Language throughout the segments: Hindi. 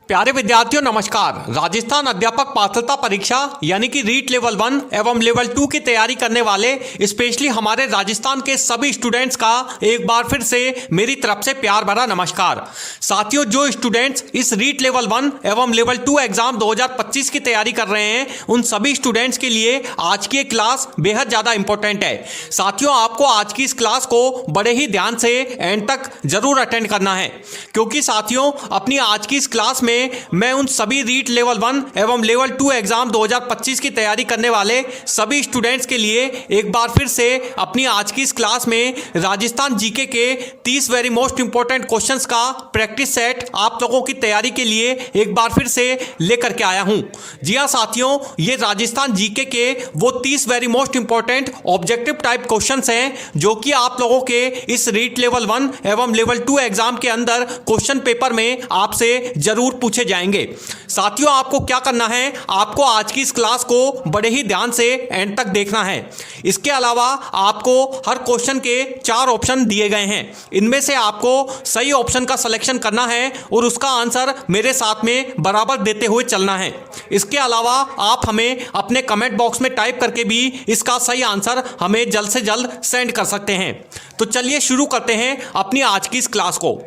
प्यारे विद्यार्थियों नमस्कार। राजस्थान अध्यापक पात्रता परीक्षा यानी कि रीट लेवल 1 एवं लेवल 2 की तैयारी करने वाले स्पेशली हमारे राजस्थान के सभी स्टूडेंट्स का एक बार फिर से मेरी तरफ से प्यार भरा नमस्कार। साथियों, जो स्टूडेंट्स इस रीट लेवल 1 एवं लेवल 2 एग्जाम 2025 की तैयारी कर रहे हैं उन सभी स्टूडेंट्स के लिए आज की क्लास बेहद ज़्यादा इंपॉर्टेंट है। साथियों, आपको आज की इस क्लास को बड़े ही ध्यान से एंड तक जरूर अटेंड करना है, क्योंकि साथियों अपनी आज की इस क्लास में मैं उन सभी रीट लेवल 1 एवं लेवल 2 एग्जाम 2025 की तैयारी करने वाले सभी स्टूडेंट्स के लिए एक बार फिर से अपनी आज की इस क्लास में राजस्थान जीके के 30 वेरी मोस्ट इंपॉर्टेंट क्वेश्चंस का प्रैक्टिस सेट आप लोगों की तैयारी के लिए एक बार फिर से लेकर के आया हूं। जी हां साथियों, ये राजस्थान जीके के वो 30 very most important objective type questions हैं जो कि आप लोगों के इस रीट लेवल 1 एवं लेवल 2 एग्जाम के अंदर क्वेश्चन पेपर में आपसे जरूर पूछे जाएंगे। साथियों, आपको क्या करना है, आपको आज की इस क्लास को बड़े ही ध्यान से एंड तक देखना है। इसके अलावा आपको हर क्वेश्चन के 4 ऑप्शन दिए गए हैं, इनमें से आपको सही ऑप्शन का सिलेक्शन करना है और उसका आंसर मेरे साथ में बराबर देते हुए चलना है। इसके अलावा आप हमें अपने कमेंट बॉक्स में टाइप करके भी इसका सही आंसर हमें जल्द से जल्द सेंड कर सकते हैं। तो चलिए शुरू करते हैं अपनी आज की इस क्लास को।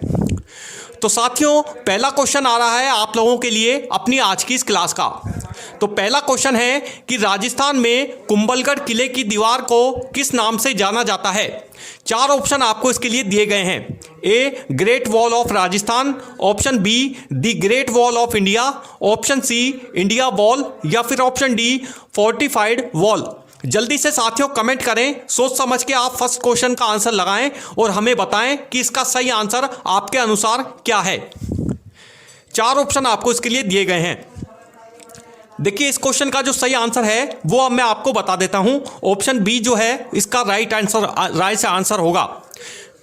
तो साथियों, पहला क्वेश्चन आ रहा है आप लोगों के लिए अपनी आज की इस क्लास का। तो पहला क्वेश्चन है कि राजस्थान में कुंभलगढ़ किले की दीवार को किस नाम से जाना जाता है। 4 ऑप्शन आपको इसके लिए दिए गए हैं। A, great wall of Rajasthan, option B, the great wall of India, option C, India wall, या फिर ऑप्शन डी, फोर्टिफाइड वॉल। जल्दी से साथियों कमेंट करें, सोच समझ के आप फर्स्ट क्वेश्चन का आंसर लगाएं और हमें बताएं कि इसका सही आंसर आपके अनुसार क्या है। 4 ऑप्शन आपको इसके लिए दिए गए हैं। देखिए, इस क्वेश्चन का जो सही आंसर है वो अब मैं आपको बता देता हूं। ऑप्शन बी जो है इसका राइट आंसर होगा,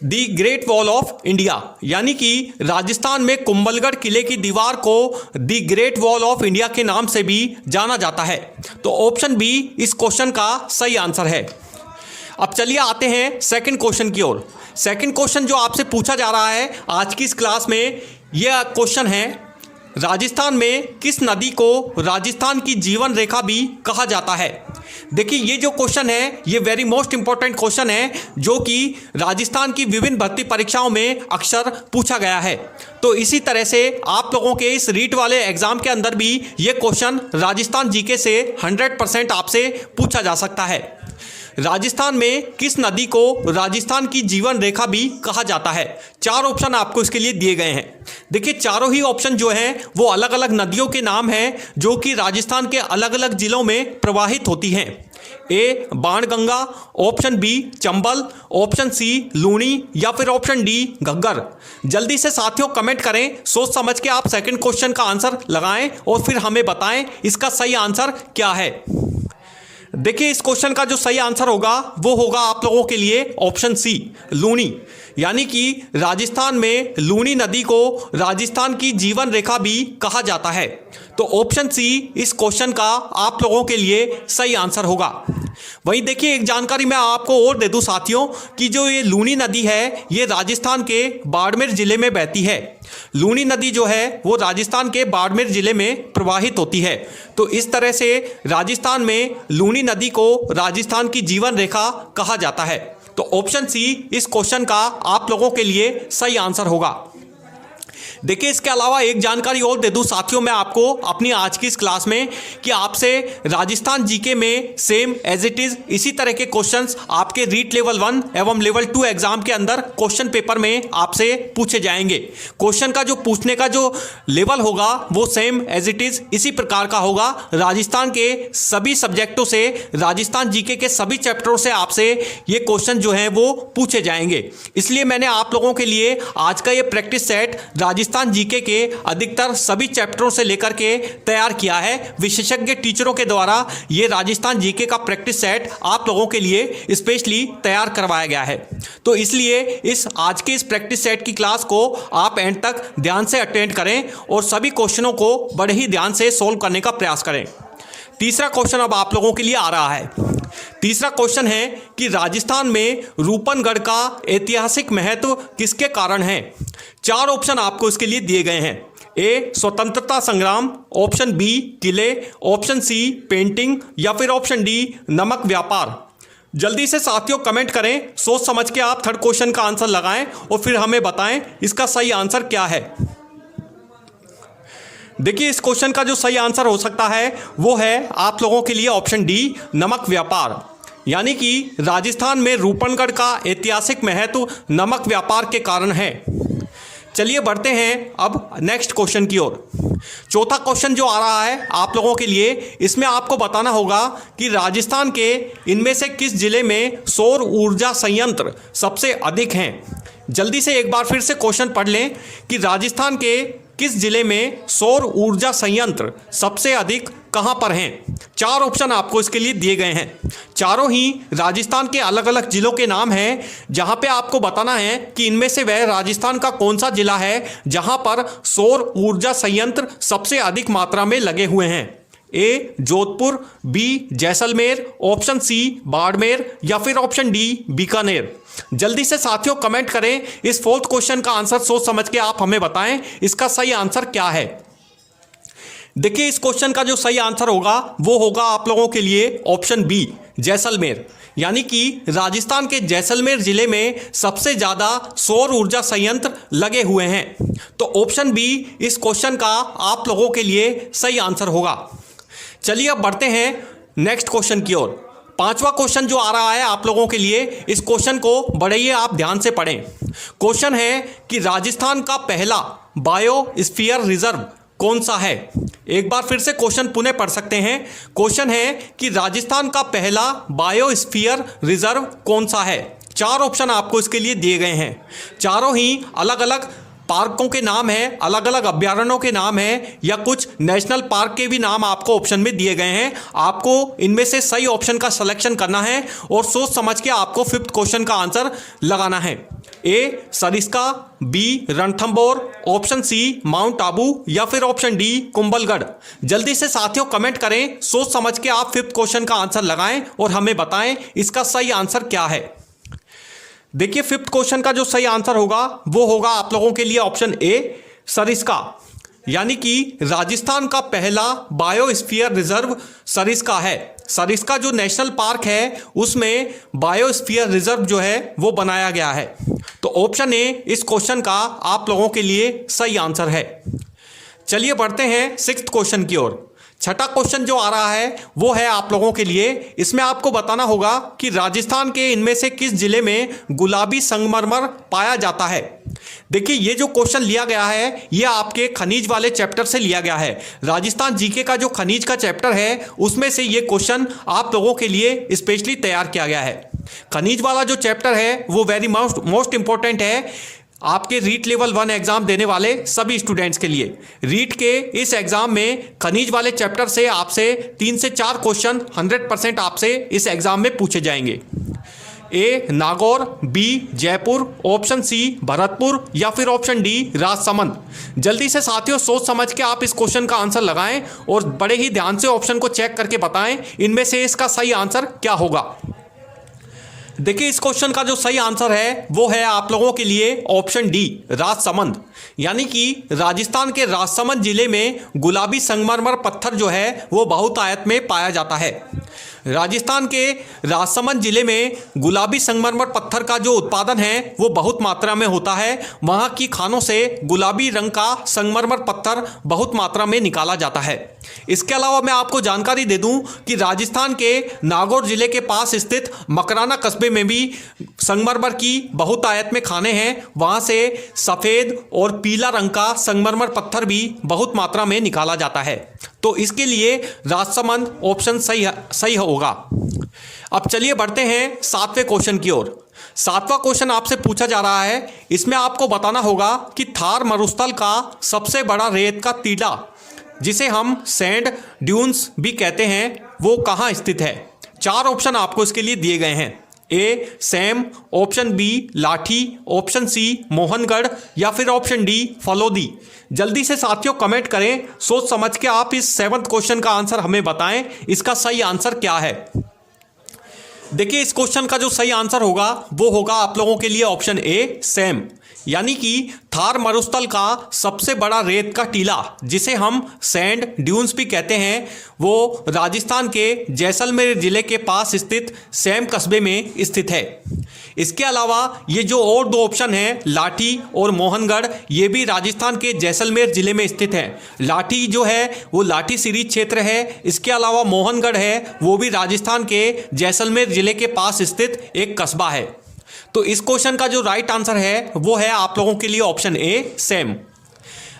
the great wall of India, यानी कि राजस्थान में कुंभलगढ़ किले की दीवार को the great wall of India के नाम से भी जाना जाता है। तो ऑप्शन बी इस क्वेश्चन का सही आंसर है। अब चलिए आते हैं सेकंड क्वेश्चन की ओर। सेकंड क्वेश्चन जो आपसे पूछा जा रहा है आज की इस क्लास में, यह क्वेश्चन है, राजस्थान में किस नदी को राजस्थान की जीवन रेखा भी कहा जाता है। देखिए, ये जो क्वेश्चन है ये वेरी मोस्ट इंपॉर्टेंट क्वेश्चन है जो कि राजस्थान की विभिन्न भर्ती परीक्षाओं में अक्सर पूछा गया है। तो इसी तरह से आप लोगों के इस रीट वाले एग्जाम के अंदर भी ये क्वेश्चन राजस्थान जीके से 100% आपसे पूछा जा सकता है। राजस्थान में किस नदी को राजस्थान की जीवन रेखा भी कहा जाता है। 4 ऑप्शन आपको इसके लिए दिए गए हैं। देखिए, चारों ही ऑप्शन जो हैं वो अलग अलग नदियों के नाम हैं जो कि राजस्थान के अलग अलग जिलों में प्रवाहित होती हैं। A, Banganga, option B, Chambal, option C, Luni, या फिर ऑप्शन डी, घग्गर। जल्दी से साथियों कमेंट करें, सोच समझ के आप सेकंड क्वेश्चन का आंसर लगाएं और फिर हमें बताएं इसका सही आंसर क्या है। देखिए, इस क्वेश्चन का जो सही आंसर होगा वो होगा आप लोगों के लिए ऑप्शन सी, लूनी, यानी कि राजस्थान में लूनी नदी को राजस्थान की जीवन रेखा भी कहा जाता है। तो ऑप्शन सी इस क्वेश्चन का आप लोगों के लिए सही आंसर होगा। वहीं देखिए, एक जानकारी मैं आपको और दे दूं साथियों कि जो ये लूनी नदी है ये राजस्थान के बाड़मेर जिले में बहती है। लूनी नदी जो है वो राजस्थान के बाड़मेर जिले में प्रवाहित होती है। तो इस तरह से राजस्थान में लूनी नदी को राजस्थान की जीवन रेखा कहा जाता है। तो ऑप्शन सी इस क्वेश्चन का आप लोगों के लिए सही आंसर होगा। देखिए, इसके अलावा एक जानकारी और दे दूं साथियों मैं आपको अपनी आज की इस क्लास में कि आपसे राजस्थान जीके में सेम एज इट इज इसी तरह के क्वेश्चंस आपके रीट लेवल 1 एवं लेवल 2 एग्जाम के अंदर क्वेश्चन पेपर में आपसे पूछे जाएंगे। क्वेश्चन का जो पूछने का जो लेवल होगा वो सेम एज इट इज इसी प्रकार का होगा। राजस्थान के सभी सब्जेक्टों से, राजस्थान जीके के सभी चैप्टरों से आपसे ये क्वेश्चन जो है वो पूछे जाएंगे। इसलिए मैंने आप लोगों के लिए आज का ये प्रैक्टिस सेट राजस्थान जीके के अधिकतर सभी चैप्टरों से लेकर के तैयार किया है। विशेषज्ञ टीचरों के द्वारा ये राजस्थान जीके का प्रैक्टिस सेट आप लोगों के लिए स्पेशली तैयार करवाया गया है। तो इसलिए इस आज के इस प्रैक्टिस सेट की क्लास को आप एंड तक ध्यान से अटेंड करें और सभी क्वेश्चनों को बड़े ही ध्यान से सोल्व करने का प्रयास करें। तीसरा क्वेश्चन अब आप लोगों के लिए आ रहा है। तीसरा क्वेश्चन है कि राजस्थान में रूपनगढ़ का ऐतिहासिक महत्व किसके कारण है। 4 ऑप्शन आपको इसके लिए दिए गए हैं। ए स्वतंत्रता संग्राम, ऑप्शन बी किले, ऑप्शन सी पेंटिंग या फिर ऑप्शन डी नमक व्यापार। जल्दी से साथियों कमेंट करें, सोच समझ के आप थर्ड क्वेश्चन का आंसर लगाएं और फिर हमें बताएं इसका सही आंसर क्या है। देखिए इस क्वेश्चन का जो सही आंसर हो सकता है वो है आप लोगों के लिए ऑप्शन डी नमक व्यापार, यानी कि राजस्थान में रूपनगढ़ का ऐतिहासिक महत्व नमक व्यापार के कारण है। चलिए बढ़ते हैं अब नेक्स्ट क्वेश्चन की ओर। चौथा क्वेश्चन जो आ रहा है आप लोगों के लिए, इसमें आपको बताना होगा कि राजस्थान के इनमें से किस जिले में सौर ऊर्जा संयंत्र सबसे अधिक हैं। जल्दी से एक बार फिर से क्वेश्चन पढ़ लें कि राजस्थान के किस जिले में सौर ऊर्जा संयंत्र सबसे अधिक कहां पर हैं। चार ऑप्शन आपको इसके लिए दिए गए हैं। चारों ही राजस्थान के अलग अलग जिलों के नाम हैं, जहां पे आपको बताना है कि इनमें से वह राजस्थान का कौन सा जिला है जहां पर सौर ऊर्जा संयंत्र सबसे अधिक मात्रा में लगे हुए हैं। A Jodhpur, B Jaisalmer, option C Barmer या फिर ऑप्शन डी बीकानेर। जल्दी से साथियों कमेंट करें, इस फोर्थ क्वेश्चन का आंसर सोच समझ के आप हमें बताएं इसका सही आंसर क्या है। देखिए इस क्वेश्चन का जो सही आंसर होगा वो होगा आप लोगों के लिए ऑप्शन बी जैसलमेर, यानी कि राजस्थान के जैसलमेर जिले में सबसे ज्यादा सौर ऊर्जा संयंत्र लगे हुए हैं। तो ऑप्शन बी इस क्वेश्चन का आप लोगों के लिए सही आंसर होगा। चलिए अब बढ़ते हैं नेक्स्ट क्वेश्चन की ओर। पांचवा क्वेश्चन जो आ रहा है आप लोगों के लिए, इस क्वेश्चन को बड़े ही आप ध्यान से पढ़ें। क्वेश्चन है कि राजस्थान का पहला बायोस्फीयर रिजर्व कौन सा है। एक बार फिर से क्वेश्चन पुनः पढ़ सकते हैं। क्वेश्चन है कि राजस्थान का पहला बायोस्फीयर रिजर्व कौन सा है। चार ऑप्शन आपको इसके लिए दिए गए हैं। चारों ही अलग अलग पार्कों के नाम हैं, अलग अलग अभ्यारण्यों के नाम हैं या कुछ नेशनल पार्क के भी नाम आपको ऑप्शन में दिए गए हैं। आपको इनमें से सही ऑप्शन का सिलेक्शन करना है और सोच समझ के आपको फिफ्थ क्वेश्चन का आंसर लगाना है। A Sariska, B Ranthambore, option C mount Abu या फिर ऑप्शन डी कुंभलगढ़। जल्दी से साथियों कमेंट करें, सोच समझ के आप फिफ्थ क्वेश्चन का आंसर लगाएं और हमें बताएं इसका सही आंसर क्या है। देखिए फिफ्थ क्वेश्चन का जो सही आंसर होगा वो होगा आप लोगों के लिए ऑप्शन ए सरिस्का, यानी कि राजस्थान का पहला बायोस्फीयर रिजर्व सरिस्का है। सरिस्का जो नेशनल पार्क है उसमें बायोस्फीयर रिजर्व जो है वो बनाया गया है। तो ऑप्शन ए इस क्वेश्चन का आप लोगों के लिए सही आंसर है। चलिए बढ़ते हैं सिक्स्थ क्वेश्चन की ओर। छठा क्वेश्चन जो आ रहा है वो है आप लोगों के लिए, इसमें आपको बताना होगा कि राजस्थान के इनमें से किस जिले में गुलाबी संगमरमर पाया जाता है। देखिए ये जो क्वेश्चन लिया गया है ये आपके खनिज वाले चैप्टर से लिया गया है। राजस्थान जीके का जो खनिज का चैप्टर है उसमें से ये क्वेश्चन आप लोगों के लिए स्पेशली तैयार किया गया है। खनिज वाला जो चैप्टर है वो वेरी मोस्ट इंपॉर्टेंट है आपके रीट लेवल 1 एग्जाम देने वाले सभी स्टूडेंट्स के लिए। रीट के इस एग्जाम में खनिज वाले चैप्टर से आपसे 3 से 4 क्वेश्चन 100% आपसे इस एग्जाम में पूछे जाएंगे। A Nagaur, B Jaipur, option C Bharatpur या फिर ऑप्शन डी राजसमंद। जल्दी से साथियों सोच समझ के आप इस क्वेश्चन का आंसर लगाएं और बड़े ही ध्यान से ऑप्शन को चेक करके बताएं इनमें से इसका सही आंसर क्या होगा। देखिए इस क्वेश्चन का जो सही आंसर है वो है आप लोगों के लिए ऑप्शन डी राजसमंद, यानी कि राजस्थान के राजसमंद जिले में गुलाबी संगमरमर पत्थर जो है वो बहुतायत में पाया जाता है। राजस्थान के राजसमंद जिले में गुलाबी संगमरमर पत्थर का जो उत्पादन है वो बहुत मात्रा में होता है। वहाँ की खानों से गुलाबी रंग का संगमरमर पत्थर बहुत मात्रा में निकाला जाता है। इसके अलावा मैं आपको जानकारी दे दूं कि राजस्थान के नागौर जिले के पास स्थित मकराना कस्बे में भी संगमरमर की बहुतायत में खाने हैं। वहाँ से सफ़ेद और पीला रंग का संगमरमर पत्थर भी बहुत मात्रा में निकाला जाता है। तो इसके लिए राजसमंद ऑप्शन सही होगा। अब चलिए बढ़ते हैं 7वें क्वेश्चन की ओर। 7वां क्वेश्चन आपसे पूछा जा रहा है, इसमें आपको बताना होगा कि थार मरुस्थल का सबसे बड़ा रेत का टीला जिसे हम सैंड ड्यून्स भी कहते हैं वो कहाँ स्थित है। 4 ऑप्शन आपको इसके लिए दिए गए हैं। ए सैम, ऑप्शन बी लाठी, ऑप्शन सी मोहनगढ़ या फिर ऑप्शन डी फलोदी। जल्दी से साथियों कमेंट करें, सोच समझ के आप इस 7th क्वेश्चन का आंसर हमें बताएं इसका सही आंसर क्या है। देखिए इस क्वेश्चन का जो सही आंसर होगा वो होगा आप लोगों के लिए ऑप्शन ए सैम, यानी कि थार मरुस्थल का सबसे बड़ा रेत का टीला, जिसे हम सैंड ड्यून्स भी कहते हैं, वो राजस्थान के जैसलमेर जिले के पास स्थित सैम कस्बे में स्थित है। इसके अलावा ये जो और दो ऑप्शन हैं, लाठी और मोहनगढ़, ये भी राजस्थान के जैसलमेर जिले में स्थित है। लाठी जो है वो लाठी सीरीज क्षेत्र है। इसके अलावा मोहनगढ़ है, वो भी राजस्थान के जैसलमेर जिले के पास स्थित एक कस्बा है। तो इस क्वेश्चन का जो राइट आंसर है वो है आप लोगों के लिए ऑप्शन ए, सैम।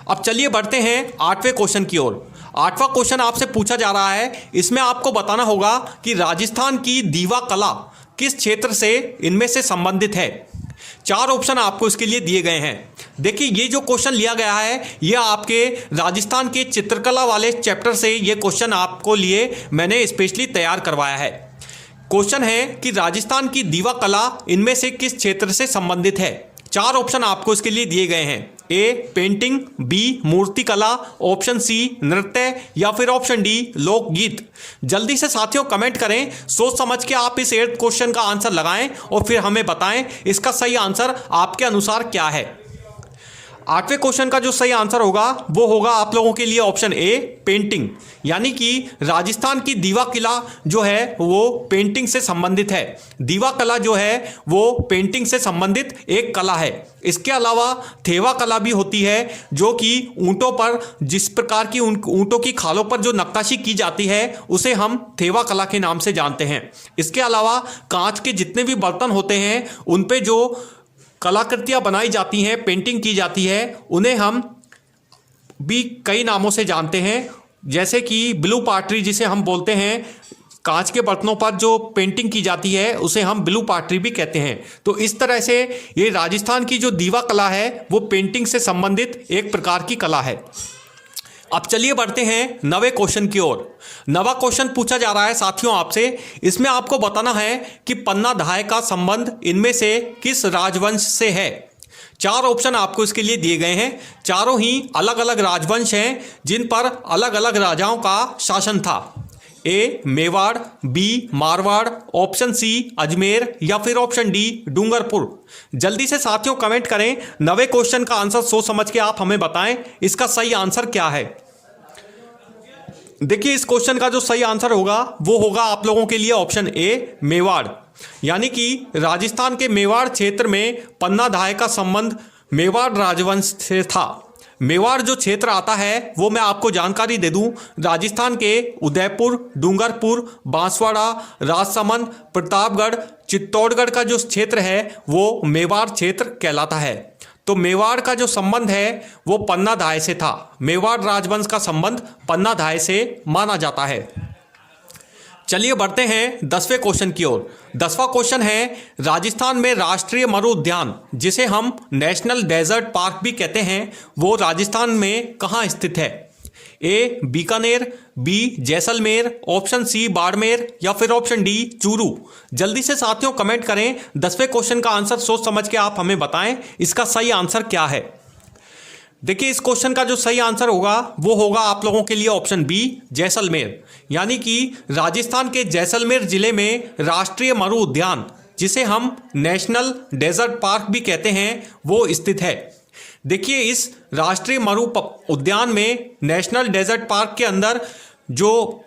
अब चलिए बढ़ते हैं 8वें क्वेश्चन की ओर। 8वां क्वेश्चन आपसे पूछा जा रहा है, इसमें आपको बताना होगा कि राजस्थान की दीवा कला किस क्षेत्र से इनमें से संबंधित है। 4 ऑप्शन आपको इसके लिए दिए गए हैं। देखिए, ये जो क्वेश्चन लिया गया है ये आपके राजस्थान के चित्रकला वाले चैप्टर से ये क्वेश्चन आपको लिए मैंने स्पेशली तैयार करवाया है। क्वेश्चन है कि राजस्थान की दीवा कला इनमें से किस क्षेत्र से संबंधित है। 4 ऑप्शन आपको इसके लिए दिए गए हैं। ए पेंटिंग, बी मूर्तिकला, ऑप्शन सी नृत्य या फिर ऑप्शन डी लोकगीत। जल्दी से साथियों कमेंट करें, सोच समझ के आप इस 8th क्वेश्चन का आंसर लगाएं और फिर हमें बताएं इसका सही आंसर आपके अनुसार क्या है। 8वें क्वेश्चन का जो सही आंसर होगा वो होगा आप लोगों के लिए ऑप्शन ए, पेंटिंग। यानी कि राजस्थान की दीवा कला जो है वो पेंटिंग से संबंधित है। दीवा कला जो है वो पेंटिंग से संबंधित एक कला है। इसके अलावा थेवा कला भी होती है, जो कि ऊंटों पर जिस प्रकार की ऊंटों की खालों पर जो नक्काशी की जाती है उसे हम थेवा कला के नाम से जानते हैं। इसके अलावा कांच के जितने भी बर्तन होते हैं उन पे जो कलाकृतियां बनाई जाती हैं, पेंटिंग की जाती है, उन्हें हम भी कई नामों से जानते हैं, जैसे कि ब्लू पार्ट्री जिसे हम बोलते हैं। कांच के बर्तनों पर जो पेंटिंग की जाती है उसे हम ब्लू पार्ट्री भी कहते हैं। तो इस तरह से ये राजस्थान की जो दीवा कला है वो पेंटिंग से संबंधित एक प्रकार की कला है। अब चलिए बढ़ते हैं 9वें क्वेश्चन की ओर। 9वां क्वेश्चन पूछा जा रहा है साथियों आपसे, इसमें आपको बताना है कि पन्ना धाय का संबंध इनमें से किस राजवंश से है। 4 ऑप्शन आपको इसके लिए दिए गए हैं। चारों ही अलग अलग राजवंश हैं जिन पर अलग अलग राजाओं का शासन था। A Mewar, B Marwar, option C Ajmer या फिर ऑप्शन डी डूंगरपुर। जल्दी से साथियों कमेंट करें, 9वें क्वेश्चन का आंसर सोच समझ के आप हमें बताएं इसका सही आंसर क्या है। देखिए, इस क्वेश्चन का जो सही आंसर होगा वो होगा आप लोगों के लिए ऑप्शन ए, मेवाड़। यानी कि राजस्थान के मेवाड़ क्षेत्र में पन्ना धाय का संबंध मेवाड़ राजवंश से था। मेवाड़ जो क्षेत्र आता है वो मैं आपको जानकारी दे दूं, राजस्थान के उदयपुर, डूंगरपुर, बांसवाड़ा, राजसमंद, प्रतापगढ़, चित्तौड़गढ़ का जो क्षेत्र है वो मेवाड़ क्षेत्र कहलाता है। तो मेवाड़ का जो संबंध है वो पन्ना धाय से था। मेवाड़ राजवंश का संबंध पन्ना धाय से माना जाता है। चलिए बढ़ते हैं 10वें क्वेश्चन की ओर। 10वां क्वेश्चन है, राजस्थान में राष्ट्रीय मरु उद्यान जिसे हम नेशनल डेजर्ट पार्क भी कहते हैं वो राजस्थान में कहाँ स्थित है। A Bikaner, B Jaisalmer, option C Barmer या फिर ऑप्शन डी चूरू। जल्दी से साथियों कमेंट करें, 10वें क्वेश्चन का आंसर सोच समझ के आप हमें बताएं इसका सही आंसर क्या है। देखिए, इस क्वेश्चन का जो सही आंसर होगा वो होगा आप लोगों के लिए ऑप्शन बी जैसलमेर। यानी कि राजस्थान के जैसलमेर जिले में राष्ट्रीय मरु उद्यान जिसे हम नेशनल डेजर्ट पार्क भी कहते हैं वो स्थित है। देखिए, इस राष्ट्रीय मरु उद्यान में नेशनल डेजर्ट पार्क के अंदर जो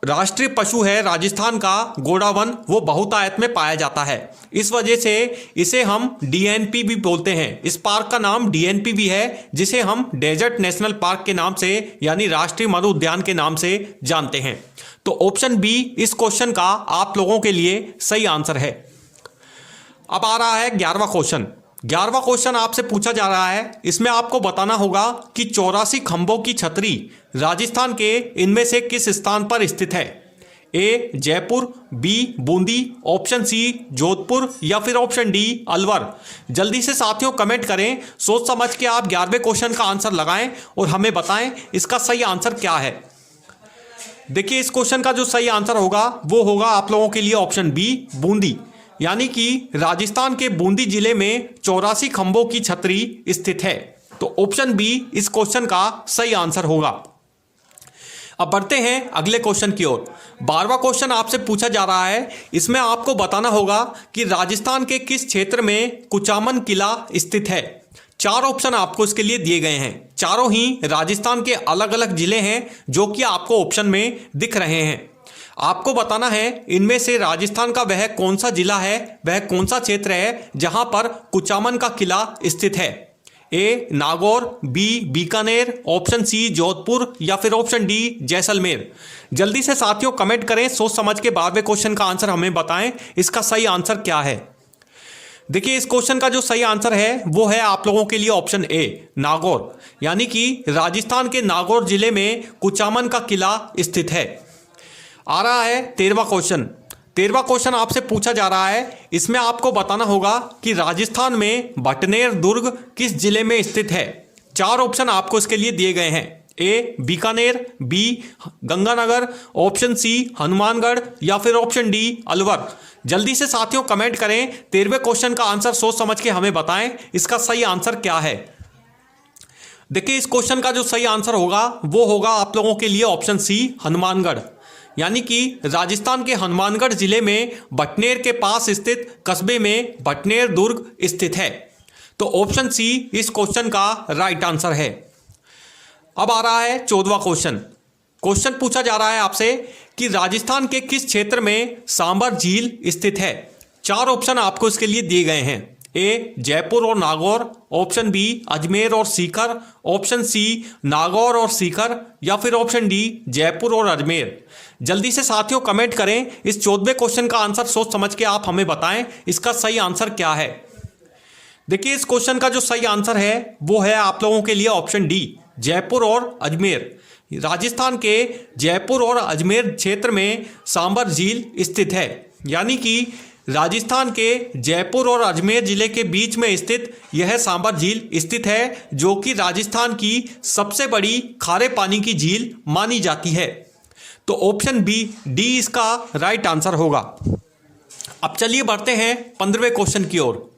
राष्ट्रीय पशु है राजस्थान का घोड़ावन वो बहुतायत में पाया जाता है। इस वजह से इसे हम डीएनपी भी बोलते हैं। इस पार्क का नाम डीएनपी भी है, जिसे हम डेजर्ट नेशनल पार्क के नाम से यानी राष्ट्रीय मरु उद्यान के नाम से जानते हैं। तो ऑप्शन बी इस क्वेश्चन का आप लोगों के लिए सही आंसर है। अब आ रहा है 11वां क्वेश्चन। 11वां क्वेश्चन आपसे पूछा जा रहा है, इसमें आपको बताना होगा कि 84 खंभों की छतरी राजस्थान के इनमें से किस स्थान पर स्थित है। A Jaipur, B Bundi, option C Jodhpur या फिर ऑप्शन डी अलवर। जल्दी से साथियों कमेंट करें, सोच समझ के आप 11वें क्वेश्चन का आंसर लगाएं और हमें बताएं इसका सही आंसर क्या है। देखिए, इस क्वेश्चन का जो सही आंसर होगा वो होगा आप लोगों के लिए ऑप्शन बी बूंदी। यानी कि राजस्थान के बूंदी जिले में 84 खंभों की छतरी स्थित है। तो ऑप्शन बी इस क्वेश्चन का सही आंसर होगा। अब बढ़ते हैं अगले क्वेश्चन की ओर। 12वां क्वेश्चन आपसे पूछा जा रहा है, इसमें आपको बताना होगा कि राजस्थान के किस क्षेत्र में कुचामन किला स्थित है। चार ऑप्शन आपको इसके लिए दिए गए हैं, चारों ही राजस्थान के अलग अलग जिले हैं जो कि आपको ऑप्शन में दिख रहे हैं। आपको बताना है इनमें से राजस्थान का वह कौन सा जिला है, वह कौन सा क्षेत्र है जहां पर कुचामन का किला स्थित है। A Nagaur, B Bikaner, option C Jodhpur या फिर ऑप्शन डी जैसलमेर। जल्दी से साथियों कमेंट करें, सोच समझ के 12वें क्वेश्चन का आंसर हमें बताएं, इसका सही आंसर क्या है। देखिए इस क्वेश्चन का जो सही आंसर है वो है आप लोगों के लिए ऑप्शन ए नागौर, यानी कि राजस्थान के नागौर जिले में कुचामन का किला स्थित है। आ रहा है 13वां क्वेश्चन। 13वां क्वेश्चन आपसे पूछा जा रहा है, इसमें आपको बताना होगा कि राजस्थान में भटनेर दुर्ग किस जिले में स्थित है। चार ऑप्शन आपको इसके लिए दिए गए हैं, A Bikaner, B Ganganagar, option C Hanumangarh या फिर ऑप्शन डी अलवर। जल्दी से साथियों कमेंट करें, 13वें क्वेश्चन का आंसर सोच समझ के हमें बताएं, इसका सही आंसर क्या है। देखिए इस क्वेश्चन का जो सही आंसर होगा वो होगा आप लोगों के लिए ऑप्शन सी हनुमानगढ़, यानी कि राजस्थान के हनुमानगढ़ जिले में भटनेर के पास स्थित कस्बे में भटनेर दुर्ग स्थित है। तो ऑप्शन सी इस क्वेश्चन का राइट आंसर है। अब आ रहा है 14वां क्वेश्चन। क्वेश्चन पूछा जा रहा है आपसे कि राजस्थान के किस क्षेत्र में सांबर झील स्थित है। चार ऑप्शन आपको इसके लिए दिए गए हैं, ए जयपुर और नागौर, ऑप्शन बी अजमेर और सीकर, ऑप्शन सी नागौर और सीकर या फिर ऑप्शन डी जयपुर और अजमेर। जल्दी से साथियों कमेंट करें, इस 14वें क्वेश्चन का आंसर सोच समझ के आप हमें बताएं, इसका सही आंसर क्या है। देखिए इस क्वेश्चन का जो सही आंसर है वो है आप लोगों के लिए ऑप्शन डी जयपुर और अजमेर। राजस्थान के जयपुर और अजमेर क्षेत्र में सांबर झील स्थित है, यानी कि राजस्थान के जयपुर और अजमेर जिले के बीच में स्थित यह सांबर झील स्थित है, जो कि राजस्थान की सबसे बड़ी खारे पानी की झील मानी जाती है। तो ऑप्शन बी डी इसका राइट आंसर होगा। अब चलिए बढ़ते हैं 15वें क्वेश्चन की ओर।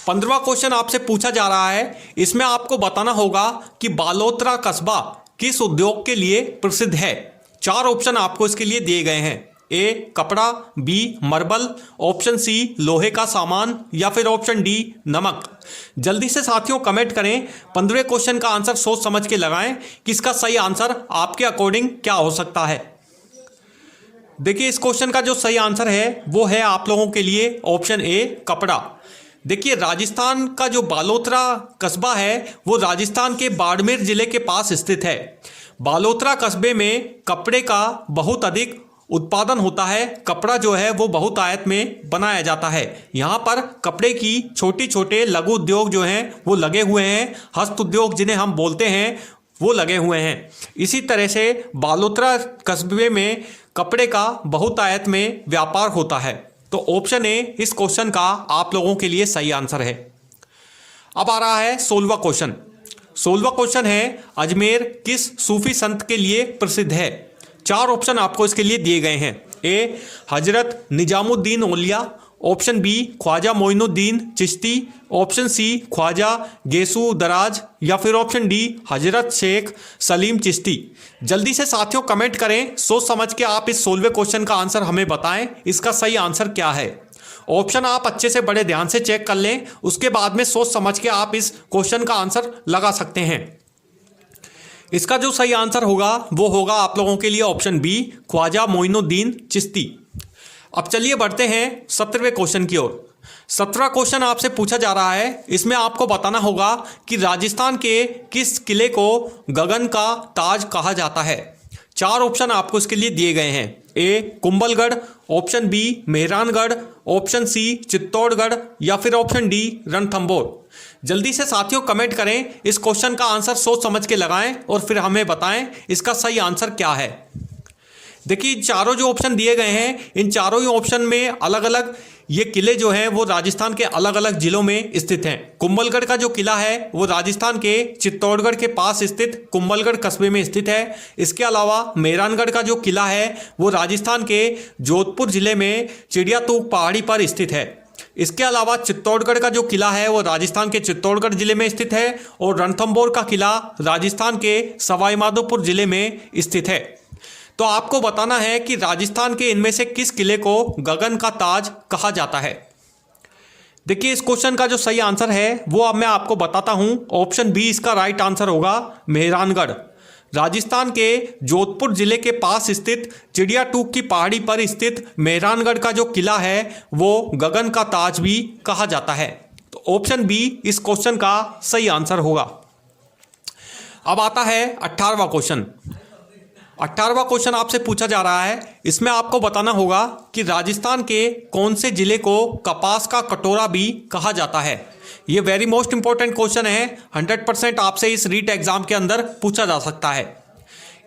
15वां क्वेश्चन आपसे पूछा जा रहा है, इसमें आपको बताना होगा कि बालोतरा कस्बा किस उद्योग के लिए प्रसिद्ध है। चार ऑप्शन आपको इसके लिए दिए गए हैं, ए कपड़ा, बी मार्बल, ऑप्शन सी लोहे का सामान या फिर ऑप्शन डी नमक। जल्दी से साथियों कमेंट करें, 15वें क्वेश्चन का आंसर सोच समझ के लगाएं कि इसका सही आंसर आपके अकॉर्डिंग क्या हो सकता है। देखिए इस क्वेश्चन का जो सही आंसर है वो है आप लोगों के लिए ऑप्शन ए कपड़ा। देखिए राजस्थान का जो बालोतरा कस्बा है वो राजस्थान के बाड़मेर जिले के पास स्थित है। बालोतरा कस्बे में कपड़े का बहुत अधिक उत्पादन होता है। कपड़ा जो है वो बहुत आयत में बनाया जाता है। यहाँ पर कपड़े की छोटी छोटे लघु उद्योग जो हैं वो लगे हुए हैं, हस्त उद्योग जिन्हें हम बोलते हैं वो लगे हुए हैं। इसी तरह से बालोतरा कस्बे में कपड़े का बहुत आयत में व्यापार होता है। तो ऑप्शन ए इस क्वेश्चन का आप लोगों के लिए सही आंसर है। अब आ रहा है 16वां क्वेश्चन। 16वां क्वेश्चन है, अजमेर किस सूफी संत के लिए प्रसिद्ध है। चार ऑप्शन आपको इसके लिए दिए गए हैं, A Hazrat Nizamuddin Auliya, option B Khwaja Moinuddin Chishti, option C Khwaja Gesu Daraz या फिर ऑप्शन डी हजरत शेख सलीम चिश्ती। जल्दी से साथियों कमेंट करें, सोच समझ के आप इस 16वें क्वेश्चन का आंसर हमें बताएं, इसका सही आंसर क्या है। ऑप्शन आप अच्छे से बड़े ध्यान से चेक कर लें, उसके बाद में सोच समझ के आप इस क्वेश्चन का आंसर लगा सकते हैं। इसका जो सही आंसर होगा वो होगा आप लोगों के लिए ऑप्शन बी ख्वाजा मोइनुद्दीन चिश्ती। अब चलिए बढ़ते हैं 17वें क्वेश्चन की ओर। 17वां क्वेश्चन आपसे पूछा जा रहा है, इसमें आपको बताना होगा कि राजस्थान के किस किले को गगन का ताज कहा जाता है। चार ऑप्शन आपको इसके लिए दिए गए हैं, A Kumbhalgarh, option B Mehrangarh, option C Chittorgarh या फिर ऑप्शन डी रणथंभौर। जल्दी से साथियों कमेंट करें, इस क्वेश्चन का आंसर सोच समझ के लगाएं और फिर हमें बताएं इसका सही आंसर क्या है। देखिए चारों जो ऑप्शन दिए गए हैं, इन चारों ही ऑप्शन में अलग अलग ये किले जो हैं वो राजस्थान के अलग अलग जिलों में स्थित हैं। कुंभलगढ़ का जो किला है वो राजस्थान के चित्तौड़गढ़ के पास स्थित कुंभलगढ़ कस्बे में स्थित है। इसके अलावा मेहरानगढ़ का जो किला है वो राजस्थान के जोधपुर जिले में चिड़ियातूक पहाड़ी पर स्थित है। इसके अलावा चित्तौड़गढ़ का जो किला है वो राजस्थान के चित्तौड़गढ़ जिले में स्थित है और रणथंभौर का किला राजस्थान के सवाई माधोपुर जिले में स्थित है। तो आपको बताना है कि राजस्थान के इनमें से किस किले को गगन का ताज कहा जाता है। देखिए इस क्वेश्चन का जो सही आंसर है वो अब मैं आपको बताता हूं। ऑप्शन बी इसका राइट आंसर होगा, मेहरानगढ़। राजस्थान के जोधपुर जिले के पास स्थित चिड़िया टूक की पहाड़ी पर स्थित मेहरानगढ़ का जो किला है वो गगन का ताज भी कहा जाता है। तो ऑप्शन बी इस क्वेश्चन का सही आंसर होगा। अब आता है 18वां क्वेश्चन। 18वां क्वेश्चन आपसे पूछा जा रहा है, इसमें आपको बताना होगा कि राजस्थान के कौन से जिले को कपास का कटोरा भी कहा जाता है। ये वेरी मोस्ट इंपॉर्टेंट क्वेश्चन है, 100% आपसे इस रीट एग्जाम के अंदर पूछा जा सकता है।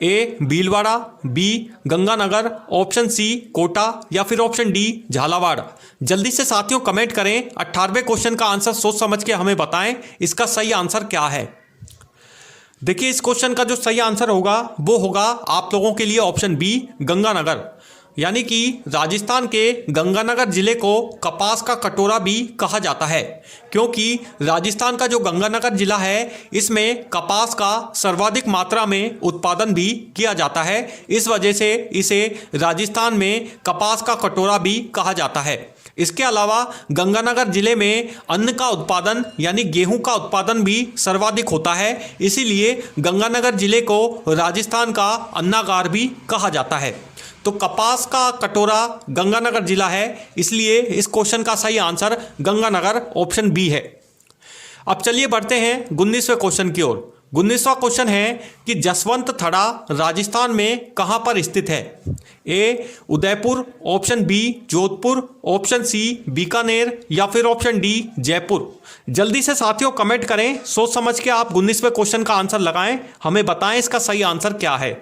A Bhilwara, B Ganganagar, option C Kota या फिर ऑप्शन डी झालावाड़। जल्दी से साथियों कमेंट करें, 18वें क्वेश्चन का आंसर सोच समझ के हमें बताएं, इसका सही आंसर क्या है। देखिए इस क्वेश्चन का जो सही आंसर होगा वो होगा आप लोगों के लिए ऑप्शन बी गंगानगर। यानी कि राजस्थान के गंगानगर जिले को कपास का कटोरा भी कहा जाता है, क्योंकि राजस्थान का जो गंगानगर जिला है इसमें कपास का सर्वाधिक मात्रा में उत्पादन भी किया जाता है। इस वजह से इसे राजस्थान में कपास का कटोरा भी कहा जाता है। इसके अलावा गंगानगर जिले में अन्न का उत्पादन यानी गेहूं का उत्पादन भी सर्वाधिक होता है, इसीलिए गंगानगर जिले को राजस्थान का अन्नागार भी कहा जाता है। तो कपास का कटोरा गंगानगर जिला है, इसलिए इस क्वेश्चन का सही आंसर गंगानगर ऑप्शन बी है। अब चलिए बढ़ते हैं 19वें क्वेश्चन की ओर। 19वां क्वेश्चन है कि जसवंत थड़ा राजस्थान में कहां पर स्थित है। A Udaipur, option B Jodhpur, option C Bikaner या फिर ऑप्शन डी जयपुर। जल्दी से साथियों कमेंट करें, सोच समझ के आप 19वें क्वेश्चन का आंसर लगाएं, हमें बताएं इसका सही आंसर क्या है।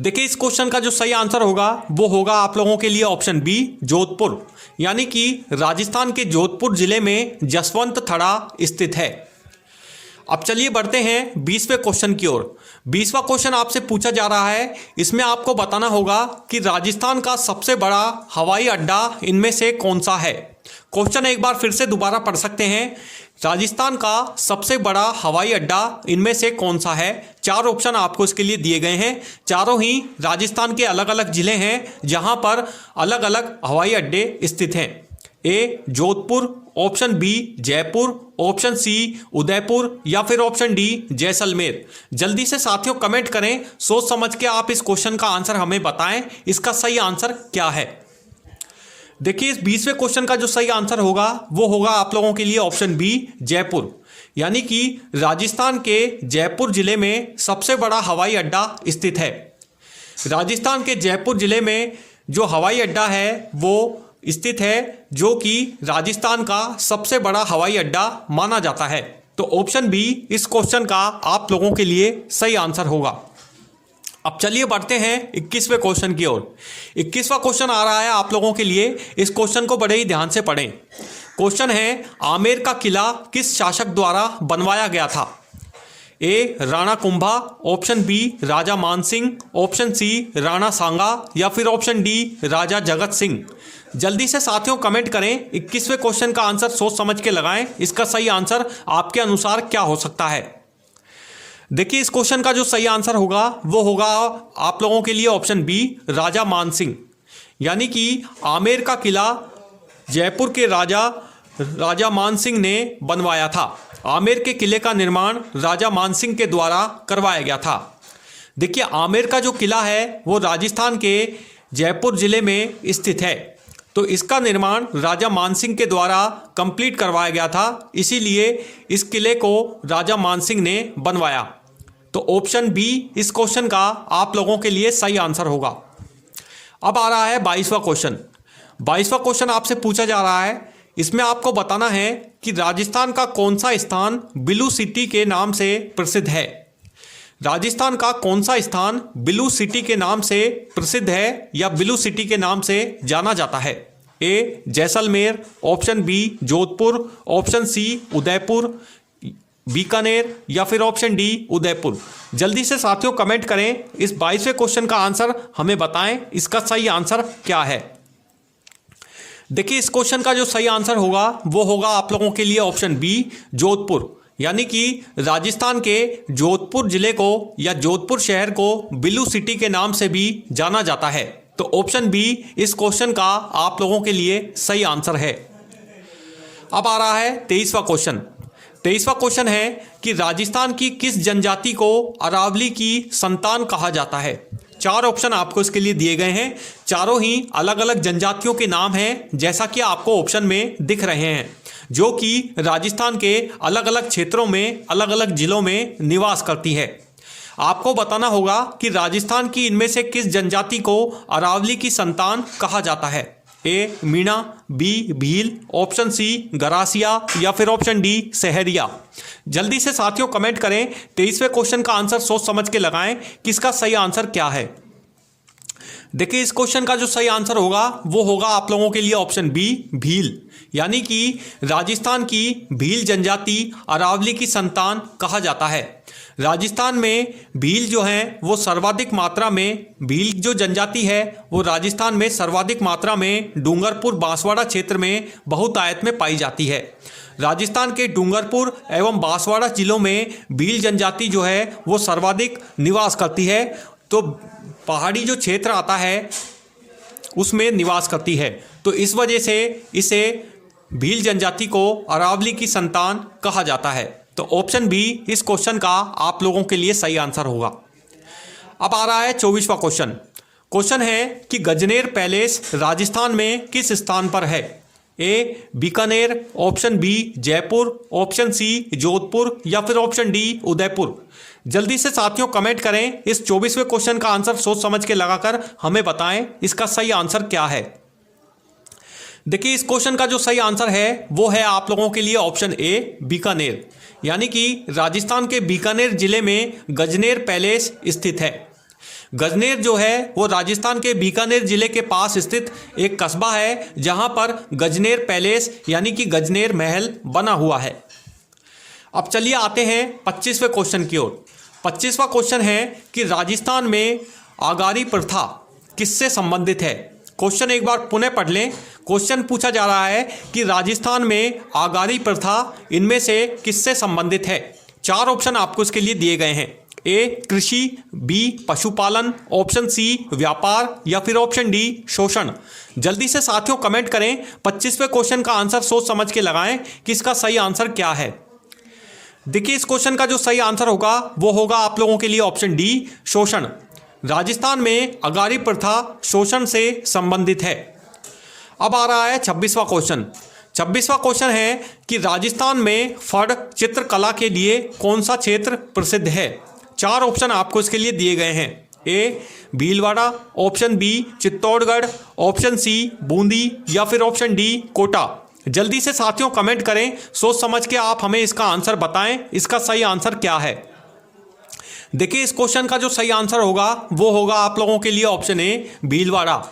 देखिए इस क्वेश्चन का जो सही आंसर होगा वो होगा आप लोगों के लिए ऑप्शन बी जोधपुर। यानी कि राजस्थान के जोधपुर जिले में जसवंत थड़ा स्थित है। अब चलिए बढ़ते हैं 20वें क्वेश्चन की ओर। 20वां क्वेश्चन आपसे पूछा जा रहा है, इसमें आपको बताना होगा कि राजस्थान का सबसे बड़ा हवाई अड्डा इनमें से कौन सा है। क्वेश्चन एक बार फिर से दोबारा पढ़ सकते हैं, राजस्थान का सबसे बड़ा हवाई अड्डा इनमें से कौन सा है। 4 ऑप्शन आपको इसके लिए दिए गए हैं, चारों ही राजस्थान के अलग अलग जिले हैं जहां पर अलग अलग हवाई अड्डे स्थित हैं। A Jodhpur, option B Jaipur, option C Udaipur या फिर ऑप्शन डी जैसलमेर। जल्दी से साथियों कमेंट करें, सोच समझ के आप इस क्वेश्चन का आंसर हमें बताएं, इसका सही आंसर क्या है। देखिए इस 20वें क्वेश्चन का जो सही आंसर होगा वो होगा आप लोगों के लिए ऑप्शन बी जयपुर। यानी कि राजस्थान के जयपुर जिले में सबसे बड़ा हवाई अड्डा स्थित है। राजस्थान के जयपुर जिले में जो हवाई अड्डा है वो स्थित है, जो कि राजस्थान का सबसे बड़ा हवाई अड्डा माना जाता है। तो ऑप्शन बी इस क्वेश्चन का आप लोगों के लिए सही आंसर होगा। अब चलिए बढ़ते हैं 21वें क्वेश्चन की ओर। 21वां क्वेश्चन आ रहा है आप लोगों के लिए, इस क्वेश्चन को बड़े ही ध्यान से पढ़ें। क्वेश्चन है, आमेर का किला किस शासक द्वारा बनवाया गया था। ए राणा कुंभा, ऑप्शन बी राजा मानसिंह, ऑप्शन सी राणा सांगा या फिर ऑप्शन डी राजा जगत सिंह। जल्दी से साथियों कमेंट करें, 21वें क्वेश्चन का आंसर सोच समझ के लगाएं, इसका सही आंसर आपके अनुसार क्या हो सकता है। देखिए इस क्वेश्चन का जो सही आंसर होगा वो होगा आप लोगों के लिए ऑप्शन बी राजा मानसिंह। यानी कि आमेर का किला जयपुर के राजा मानसिंह ने बनवाया था। आमेर के किले का निर्माण राजा मानसिंह के द्वारा करवाया गया था। देखिए आमेर का जो किला है वो राजस्थान के जयपुर जिले में स्थित है, तो इसका निर्माण राजा मानसिंह के द्वारा कंप्लीट करवाया गया था, इसीलिए इस किले को राजा मानसिंह ने बनवाया। तो ऑप्शन बी इस क्वेश्चन का आप लोगों के लिए सही आंसर होगा। अब आ रहा है 22वां क्वेश्चन। 22वां क्वेश्चन आपसे पूछा जा रहा है, इसमें आपको बताना है कि राजस्थान का कौन सा स्थान बिलू सिटी के नाम से प्रसिद्ध है। राजस्थान का कौन सा स्थान बिलू सिटी के नाम से प्रसिद्ध है या बिलू सिटी के नाम से जाना जाता है। A Jaisalmer, option B Jodhpur, option C Udaipur Bikaner या फिर ऑप्शन डी उदयपुर। जल्दी से साथियों कमेंट करें, इस 22वें क्वेश्चन का आंसर हमें बताएं, इसका सही आंसर क्या है। देखिए इस क्वेश्चन का जो सही आंसर होगा वो होगा आप लोगों के लिए ऑप्शन बी जोधपुर। यानी कि राजस्थान के जोधपुर जिले को या जोधपुर शहर को बिलू सिटी के नाम से भी जाना जाता है। तो ऑप्शन बी इस क्वेश्चन का आप लोगों के लिए सही आंसर है। अब आ रहा है 23वां क्वेश्चन। 23वां क्वेश्चन है कि राजस्थान की किस जनजाति को अरावली की संतान कहा जाता है। 4 ऑप्शन आपको इसके लिए दिए गए हैं, चारों ही अलग अलग जनजातियों के नाम हैं, जैसा कि आपको ऑप्शन में दिख रहे हैं, जो कि राजस्थान के अलग अलग क्षेत्रों में अलग अलग जिलों में निवास करती है। आपको बताना होगा कि राजस्थान की इनमें से किस जनजाति को अरावली की संतान कहा जाता है। A Meena, B Bhil, option C Garasia या फिर ऑप्शन डी सहरिया। जल्दी से साथियों कमेंट करें, 23वें क्वेश्चन का आंसर सोच समझ के लगाएं कि इसका सही आंसर क्या है। देखिए इस क्वेश्चन का जो सही आंसर होगा वो होगा आप लोगों के लिए ऑप्शन बी भील, यानी कि राजस्थान की भील जनजाति अरावली की संतान कहा जाता है। राजस्थान में भील जो हैं वो सर्वाधिक मात्रा में, भील जो जनजाति है वो राजस्थान में सर्वाधिक मात्रा में डूंगरपुर बांसवाड़ा क्षेत्र में बहुतायत में पाई जाती है। राजस्थान के डूंगरपुर एवं बांसवाड़ा जिलों में भील जनजाति जो है वो सर्वाधिक निवास करती है, तो पहाड़ी जो क्षेत्र आता है उसमें निवास करती है, तो इस वजह से इसे भील जनजाति को अरावली की संतान कहा जाता है। तो ऑप्शन बी इस क्वेश्चन का आप लोगों के लिए सही आंसर होगा। अब आ रहा है 24वां क्वेश्चन। क्वेश्चन है कि गजनेर पैलेस राजस्थान में किस स्थान पर है। A Bikaner, option B Jaipur, option C Jodhpur या फिर ऑप्शन डी उदयपुर। जल्दी से साथियों कमेंट करें, इस 24वें क्वेश्चन का आंसर सोच समझ के लगाकर हमें बताएं इसका सही आंसर क्या है। देखिए इस क्वेश्चन का जो सही आंसर है वो है आप लोगों के लिए ऑप्शन ए बीकानेर, यानी कि राजस्थान के बीकानेर जिले में गजनेर पैलेस स्थित है। गजनेर जो है वो राजस्थान के बीकानेर जिले के पास स्थित एक कस्बा है जहां पर गजनेर पैलेस यानी कि गजनेर महल बना हुआ है। अब चलिए आते हैं 25वें क्वेश्चन की ओर। 25वां क्वेश्चन है कि राजस्थान में आगारी प्रथा किससे संबंधित है। क्वेश्चन एक बार पुनः पढ़ लें। क्वेश्चन पूछा जा रहा है कि राजस्थान में आगारी प्रथा इनमें से किससे संबंधित है। 4 ऑप्शन आपको इसके लिए दिए गए हैं। ए कृषि, बी पशुपालन, ऑप्शन सी व्यापार या फिर ऑप्शन डी शोषण। जल्दी से साथियों कमेंट करें, 25वें क्वेश्चन का आंसर सोच समझ के लगाएं कि इसका सही आंसर क्या है। देखिए इस क्वेश्चन का जो सही आंसर होगा वो होगा आप लोगों के लिए ऑप्शन डी शोषण। राजस्थान में आगारी प्रथा शोषण से संबंधित है। अब आ रहा है 26वां क्वेश्चन। 26वां क्वेश्चन है कि राजस्थान में फड़ चित्रकला के लिए कौन सा क्षेत्र प्रसिद्ध है। 4 ऑप्शन आपको इसके लिए दिए गए हैं। A Bhilwara, option B Chittorgarh, option C Bundi या फिर ऑप्शन डी कोटा। जल्दी से साथियों कमेंट करें, सोच समझ के आप हमें इसका आंसर बताएं इसका सही आंसर क्या है। देखिए इस क्वेश्चन का जो सही आंसर होगा वो होगा आप लोगों के लिए ऑप्शन ए भीलवाड़ा,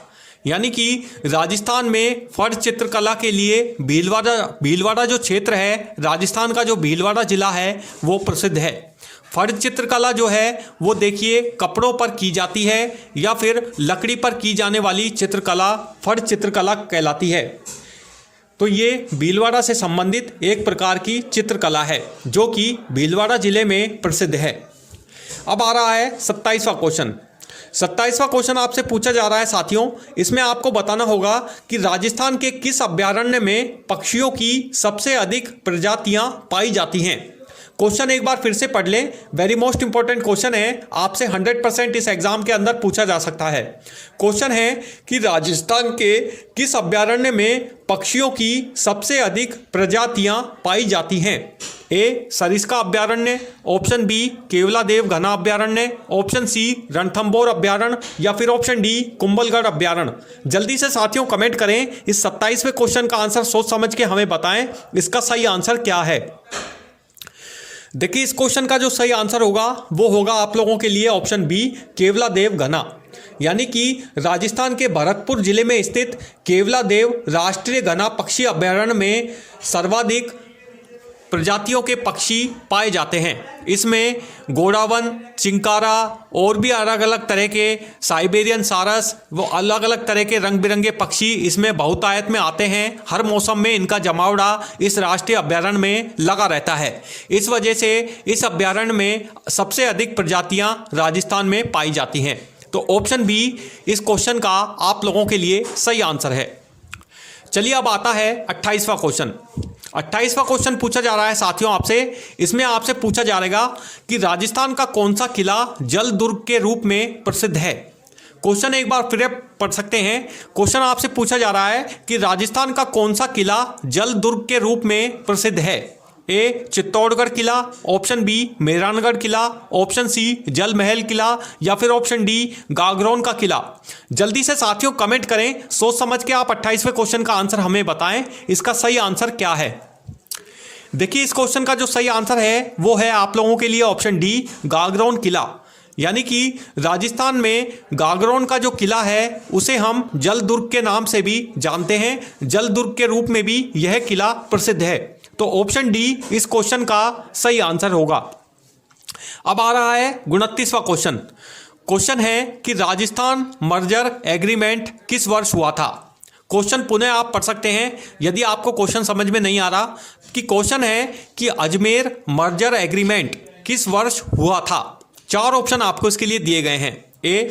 यानी कि राजस्थान में फड़ चित्रकला के लिए भीलवाड़ा जो क्षेत्र है, राजस्थान का जो भीलवाड़ा जिला है वो प्रसिद्ध है। फड़ चित्रकला जो है वो देखिए कपड़ों पर की जाती है या फिर लकड़ी पर की जाने वाली चित्रकला फड़ चित्रकला कहलाती है। तो ये भीलवाड़ा से संबंधित एक प्रकार की चित्रकला है जो कि भीलवाड़ा जिले में प्रसिद्ध है। अब आ रहा है 27वां क्वेश्चन। 27वां क्वेश्चन आपसे पूछा जा रहा है साथियों, इसमें आपको बताना होगा कि राजस्थान के किस अभयारण्य में पक्षियों की सबसे अधिक प्रजातियां पाई जाती हैं। क्वेश्चन एक बार फिर से पढ़ लें, वेरी मोस्ट इंपॉर्टेंट क्वेश्चन है, आपसे 100% इस एग्जाम के अंदर पूछा जा सकता है। क्वेश्चन है कि राजस्थान के किस अभयारण्य में पक्षियों की सबसे अधिक प्रजातियां पाई जाती हैं। ए सरिस्का अभयारण्य, ऑप्शन बी केवलादेव घना अभयारण्य, ऑप्शन सी रणथंभौर अभयारण्य या फिर ऑप्शन डी कुंभलगढ़ अभयारण्य। जल्दी से साथियों कमेंट करें, इस 27वें क्वेश्चन का आंसर सोच समझ के हमें बताएं इसका सही आंसर क्या है। देखिए इस क्वेश्चन का जो सही आंसर होगा वो होगा आप लोगों के लिए ऑप्शन बी केवलादेव घना, यानी कि राजस्थान के भरतपुर जिले में स्थित केवलादेव राष्ट्रीय घना पक्षी अभयारण्य में सर्वाधिक प्रजातियों के पक्षी पाए जाते हैं। इसमें गोड़ावन, चिंकारा और भी अलग अलग तरह के साइबेरियन सारस, वो अलग अलग तरह के रंग बिरंगे पक्षी इसमें बहुतायत में आते हैं। हर मौसम में इनका जमावड़ा इस राष्ट्रीय अभयारण्य में लगा रहता है। इस वजह से इस अभयारण्य में सबसे अधिक प्रजातियां राजस्थान में पाई जाती हैं। तो ऑप्शन बी इस क्वेश्चन का आप लोगों के लिए सही आंसर है। चलिए अब आता है 28वां क्वेश्चन। 28वां क्वेश्चन पूछा जा रहा है साथियों आपसे। इसमें आपसे पूछा जा रहेगा कि राजस्थान का कौन सा किला जल दुर्ग के रूप में प्रसिद्ध है। क्वेश्चन एक बार फिर पढ़ सकते हैं। क्वेश्चन आपसे पूछा जा रहा है कि राजस्थान का कौन सा किला जल दुर्ग के रूप में प्रसिद्ध है। ए चित्तौड़गढ़ किला, ऑप्शन बी मेहरानगढ़ किला, ऑप्शन सी जल महल किला या फिर ऑप्शन डी गागरोन का किला। जल्दी से साथियों कमेंट करें, सोच समझ के आप 28वें क्वेश्चन का आंसर हमें बताएं, इसका सही आंसर क्या है। देखिए इस क्वेश्चन का जो सही आंसर है वो है आप लोगों के लिए ऑप्शन डी गागरोन किला। यानी कि राजस्थान में गागरोन का जो किला है उसे हम जल दुर्ग के नाम से भी जानते हैं, जल दुर्ग के रूप में भी यह किला प्रसिद्ध है। तो ऑप्शन डी इस क्वेश्चन का सही आंसर होगा। अब आ रहा है 29वां क्वेश्चन। क्वेश्चन है कि राजस्थान मर्जर एग्रीमेंट किस वर्ष हुआ था। क्वेश्चन पुनः आप पढ़ सकते हैं यदि आपको क्वेश्चन समझ में नहीं आ रहा। कि क्वेश्चन है कि अजमेर मर्जर एग्रीमेंट किस वर्ष हुआ था। 4 ऑप्शन आपको इसके लिए दिए गए हैं। A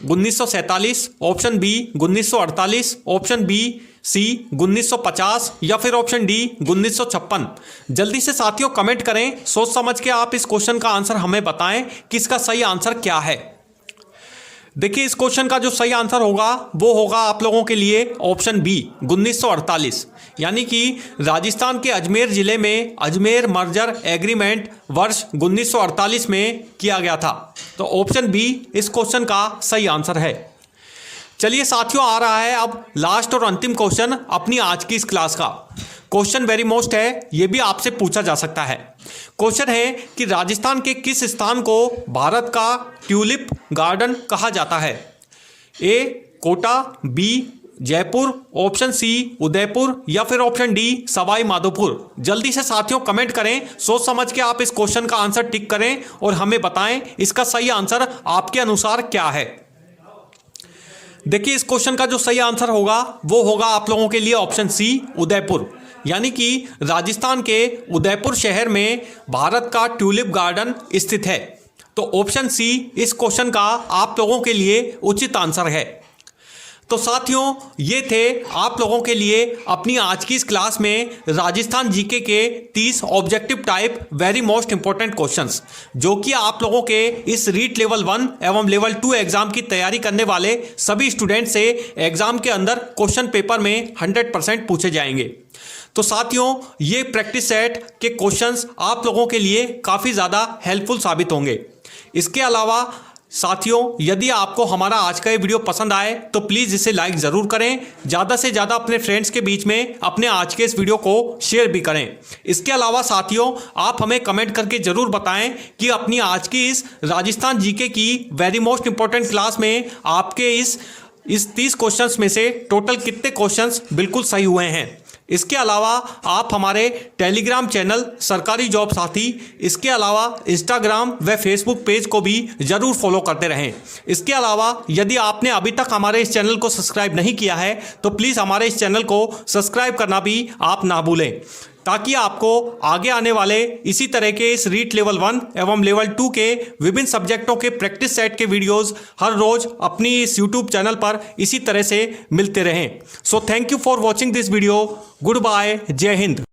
1947, option B 1948, option B C 1950 या फिर ऑप्शन डी 1956। जल्दी से साथियों कमेंट करें, सोच समझ के आप इस क्वेश्चन का आंसर हमें बताएं कि इसका सही आंसर क्या है। देखिए इस क्वेश्चन का जो सही आंसर होगा वो होगा आप लोगों के लिए ऑप्शन बी 1948। यानी कि राजस्थान के अजमेर जिले में अजमेर मर्जर एग्रीमेंट वर्ष 1948 में किया गया था। तो ऑप्शन बी इस क्वेश्चन का सही आंसर है। चलिए साथियों आ रहा है अब लास्ट और अंतिम क्वेश्चन अपनी आज की इस क्लास का। क्वेश्चन वेरी मोस्ट है, यह भी आपसे पूछा जा सकता है। क्वेश्चन है कि राजस्थान के किस स्थान को भारत का ट्यूलिप गार्डन कहा जाता है। A Kota, B Jaipur, option C Udaipur या फिर ऑप्शन डी सवाई माधोपुर। जल्दी से साथियों कमेंट करें, सोच समझ के आप इस क्वेश्चन का आंसर टिक करें और हमें बताएं इसका सही आंसर आपके अनुसार क्या है। देखिए इस क्वेश्चन का जो सही आंसर होगा वो होगा आप लोगों के लिए ऑप्शन सी उदयपुर। यानी कि राजस्थान के उदयपुर शहर में भारत का ट्यूलिप गार्डन स्थित है। तो ऑप्शन सी इस क्वेश्चन का आप लोगों के लिए उचित आंसर है। तो साथियों ये थे आप लोगों के लिए अपनी आज की इस क्लास में राजस्थान जीके के 30 objective type very most important questions, जो कि आप लोगों के इस रीट लेवल 1 एवं लेवल 2 एग्जाम की तैयारी करने वाले सभी स्टूडेंट से एग्जाम के अंदर क्वेश्चन पेपर में 100% पूछे जाएंगे। तो साथियों ये प्रैक्टिस सेट के क्वेश्चंस आप लोगों के लिए काफ़ी ज़्यादा हेल्पफुल साबित होंगे। इसके अलावा साथियों यदि आपको हमारा आज का ये वीडियो पसंद आए तो प्लीज़ इसे लाइक ज़रूर करें, ज़्यादा से ज़्यादा अपने फ्रेंड्स के बीच में अपने आज के इस वीडियो को शेयर भी करें। इसके अलावा साथियों आप हमें कमेंट करके ज़रूर बताएं कि अपनी आज की इस राजस्थान जीके की वेरी मोस्ट इंपॉर्टेंट क्लास में आपके इस 30 क्वेश्चंस में से टोटल कितने क्वेश्चंस बिल्कुल सही हुए हैं। इसके अलावा आप हमारे टेलीग्राम चैनल सरकारी जॉब साथी, इसके अलावा इंस्टाग्राम व फेसबुक पेज को भी ज़रूर फॉलो करते रहें। इसके अलावा यदि आपने अभी तक हमारे इस चैनल को सब्सक्राइब नहीं किया है तो प्लीज़ हमारे इस चैनल को सब्सक्राइब करना भी आप ना भूलें, ताकि आपको आगे आने वाले इसी तरह के इस रीट लेवल 1 एवं लेवल 2 के विभिन्न सब्जेक्टों के प्रैक्टिस सेट के वीडियोस हर रोज अपनी इस यूट्यूब चैनल पर इसी तरह से मिलते रहें। So thank you for watching this video. Good bye, जय हिंद।